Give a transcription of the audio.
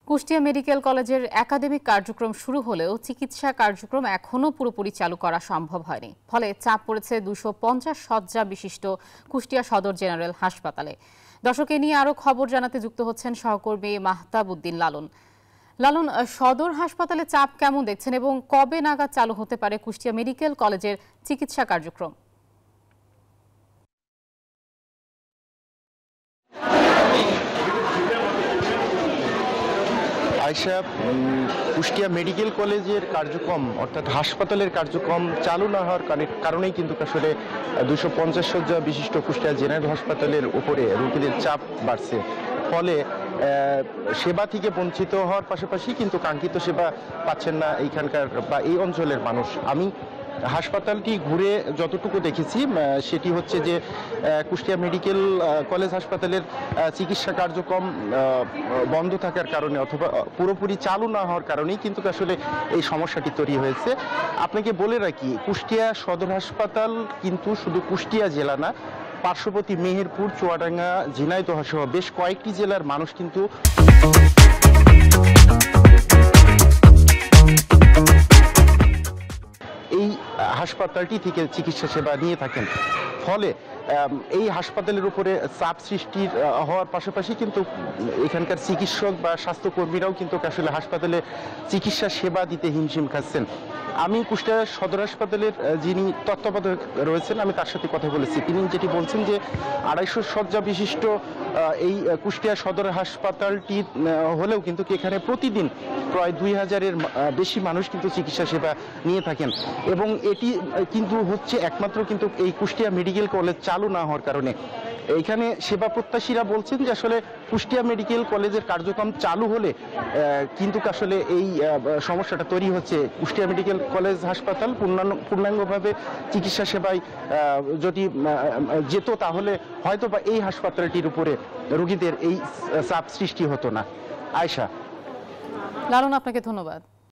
Kushtia medical কলেজের academic কার্যক্রম শুরু হলেও চিকিৎসা কার্যক্রম এখনও পুরোপুরি চালু করা সম্ভব হয়নি। ফলে চাপ পড়েছে 250 শয্যা বিশিষ্ট কুষ্টিয়া সদর জেনারেল হাসপাতালে। দর্শক, এ নিয়ে আরও খবর জানাতে যুক্ত হচ্ছেন সহকর্মী মাহতাব উদ্দিন লালন। লালন, সদর হাসপাতালে চাপ কেমন দেখছেন এবং কবে নাগাদ চালু হতে পারে কুষ্টিয়া মেডিকেল কলেজের চিকিৎসা কার্যক্রম? আয়শা, কুষ্টিয়া মেডিকেল কলেজের কার্যক্রম অর্থাৎ হাসপাতালের কার্যক্রম চালু না হওয়ার কারণেই কিন্তু আসলে 250 শয্যা বিশিষ্ট কুষ্টিয়া জেনারেল হাসপাতালের উপরে রোগীদের চাপ বাড়ছে। ফলে সেবা থেকে বঞ্চিত হওয়ার পাশাপাশি কিন্তু কাঙ্ক্ষিত সেবা পাচ্ছেন না এইখানকার বা এই অঞ্চলের মানুষ। আমি হাসপাতালটি ঘুরে যতটুকু দেখেছি সেটি হচ্ছে যে কুষ্টিয়া মেডিকেল কলেজ হাসপাতালের চিকিৎসা কার্যক্রম বন্ধ থাকার কারণে অথবা পুরোপুরি চালু না হওয়ার কারণেই কিন্তু আসলে এই সমস্যাটি তৈরি হয়েছে। আপনাকে বলে রাখি, কুষ্টিয়া সদর হাসপাতাল কিন্তু শুধু কুষ্টিয়া জেলা না, পার্শ্ববর্তী মেহেরপুর, চুয়াডাঙ্গা, ঝিনাইদহ সহ বেশ কয়েকটি জেলার মানুষ কিন্তু এই হাসপাতালটি থেকে চিকিৎসা সেবা নিয়ে থাকেন। ফলে এই হাসপাতালের উপরে চাপ সৃষ্টির হওয়ার পাশাপাশি কিন্তু এখানকার চিকিৎসক বা স্বাস্থ্যকর্মীরাও কিন্তু আসলে হাসপাতালে চিকিৎসা সেবা দিতে হিমশিম খাচ্ছেন। আমি কুষ্টিয়া সদর হাসপাতালের যিনি তত্ত্বাবধায়ক রয়েছেন, আমি তার সাথে কথা বলেছি। তিনি যেটি বলছেন যে 250 শয্যা বিশিষ্ট এই কুষ্টিয়া সদর হাসপাতালটি হলেও কিন্তু এখানে প্রতিদিন প্রায় 2000-এর বেশি মানুষ কিন্তু চিকিৎসা সেবা নিয়ে থাকেন এবং এটি কিন্তু হচ্ছে একমাত্র কিন্তু এই কুষ্টিয়া মেডিকেল কলেজ চালু না হওয়ার কারণে। এইখানে সেবা প্রত্যাশীরা বলছেন যে আসলে কুষ্টিয়া মেডিকেল কলেজের কার্যক্রম চালু হলে কিন্তু আসলে এই সমস্যাটা তৈরি হচ্ছে। কুষ্টিয়া মেডিকেল কলেজ হাসপাতাল পূর্ণাঙ্গভাবে চিকিৎসা সেবায় যদি যেত তাহলে হয়তো বা এই হাসপাতালটির উপরে রোগীদের এই চাপ সৃষ্টি হতো না। আয়শা। লালন, আপনাকে ধন্যবাদ।